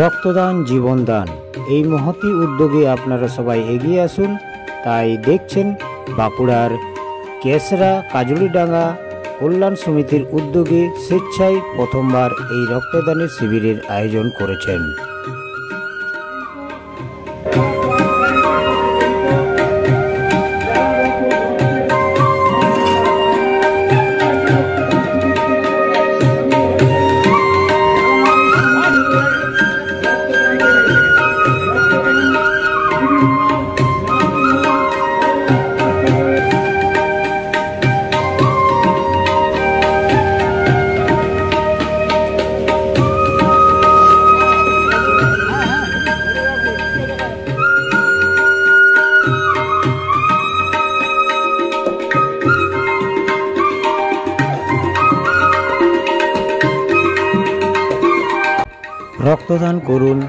রক্তদান জীবনদান এই মহতি উদ্যোগে আপনারা সবাই এগিয়ে আসুন। তাই দেখছেন বাঁকুড়ার কেশরা কাজুরিডাঙ্গা কল্যাণ সমিতির উদ্যোগে স্বেচ্ছায় প্রথমবার এই রক্তদানের শিবিরের আয়োজন করেছেন। রক্তদান করুন,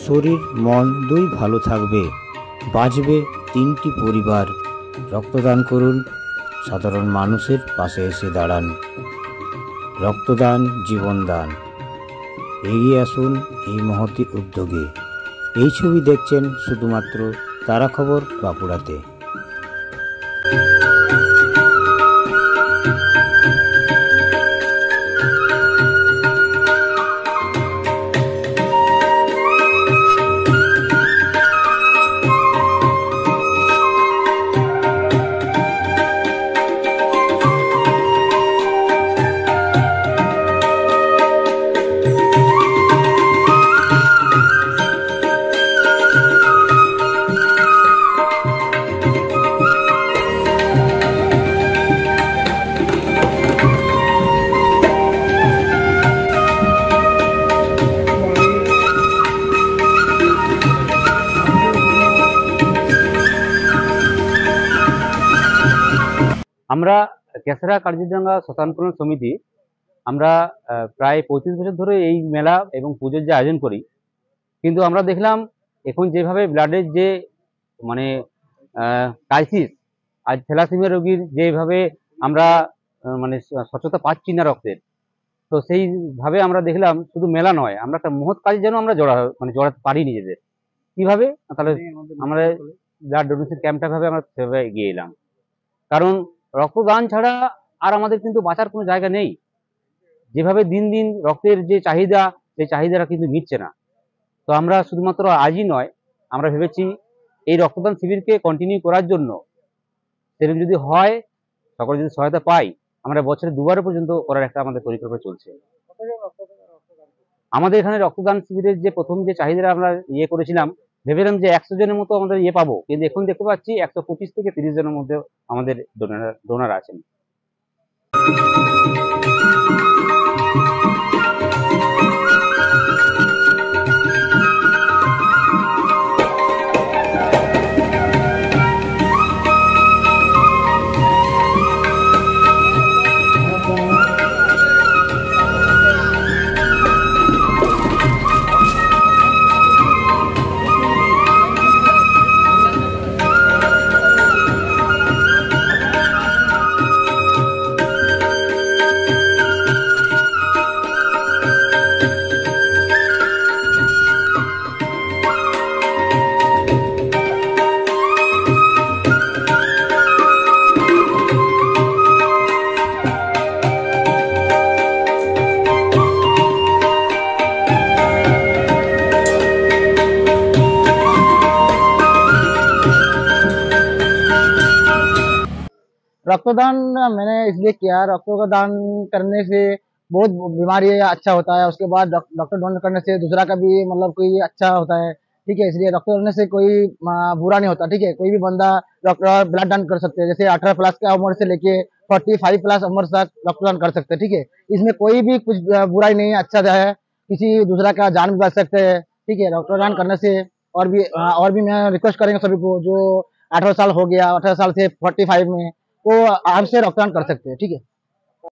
শরীর মন দুই ভালো থাকবে, বাঁচবে 3টি পরিবার। রক্তদান করুন, সাধারণ মানুষের পাশে এসে দাঁড়ান। রক্তদান জীবনদান, এগিয়ে আসুন এই মহতি উদ্যোগে। এই ছবি দেখছেন শুধুমাত্র তারা খবর বাঁকুড়াতে। আমরা কেশরা কাজুরিডাঙ্গা শ্মশান কল্যাণ সমিতি আমরা প্রায় 35 বছর ধরে এই মেলা এবং পুজোর যে আয়োজন করি। কিন্তু আমরা দেখলাম এখন যেভাবে ব্লাডের যে মানে ক্রাইসিস, আজ থ্যালাসেমিয়া রোগীর যেভাবে আমরা মানে স্বচ্ছতা পাচ্ছি না রক্তের, তো সেইভাবে আমরা দেখলাম শুধু মেলা নয়, আমরা একটা মহৎ কাজে যেন আমরা জড়াতে পারি নিজেদের। কিভাবে? তাহলে আমরা ব্লাড ডোনেশন ক্যাম্পটা ভাবে আমরা সেভাবে এগিয়ে এলাম। কারণ রক্তদান ছাড়া আর আমাদের কিন্তু বাঁচার কোনো জায়গা নেই। যেভাবে দিন দিন রক্তের যে চাহিদা, সেই চাহিদাটা কিন্তু মিটছে না। তো আমরা শুধুমাত্র আজই নয়, আমরা ভেবেছি এই রক্তদান শিবিরকে কন্টিনিউ করার জন্য, সেরকম যদি হয়, সকলে যদি সহায়তা পাই, আমরা বছরে 2বার পর্যন্ত করার একটা আমাদের পরিকল্পনা চলছে। আমাদের এখানে রক্তদান শিবিরের যে প্রথম যে চাহিদাটা আমরা করেছিলাম, ভেবেছিলাম যে 100 জনের মতো আমাদের পাবো, কিন্তু এখন দেখতে পাচ্ছি 125 থেকে 30 জনের মধ্যে আমাদের ডোনার আছেন। रक्तदान मैंने इसलिए किया, रक्तदान करने से बहुत बीमारी अच्छा होता है। उसके बाद डॉक्टर डोनेट करने से दूसरा का भी मतलब कोई अच्छा होता है, ठीक है। इसलिए रक्त देने से कोई बुरा नहीं होता, ठीक है। कोई भी बंदा ब्लड दान कर सकते हैं, जैसे 18 प्लस का उम्र से लेके 45 प्लस उम्र तक रक्तदान कर सकते हैं, ठीक है। इसमें कोई भी कुछ बुराई नहीं है, अच्छा है, किसी दूसरा का जान भी बच सकते हैं, ठीक है, रक्तदान करने से। और भी मैं रिक्वेस्ट करेंगे सभी को, जो 18 साल हो गया, 18 साल से 45 में, वो आराम से रक्तदान कर सकते हैं, ठीक है।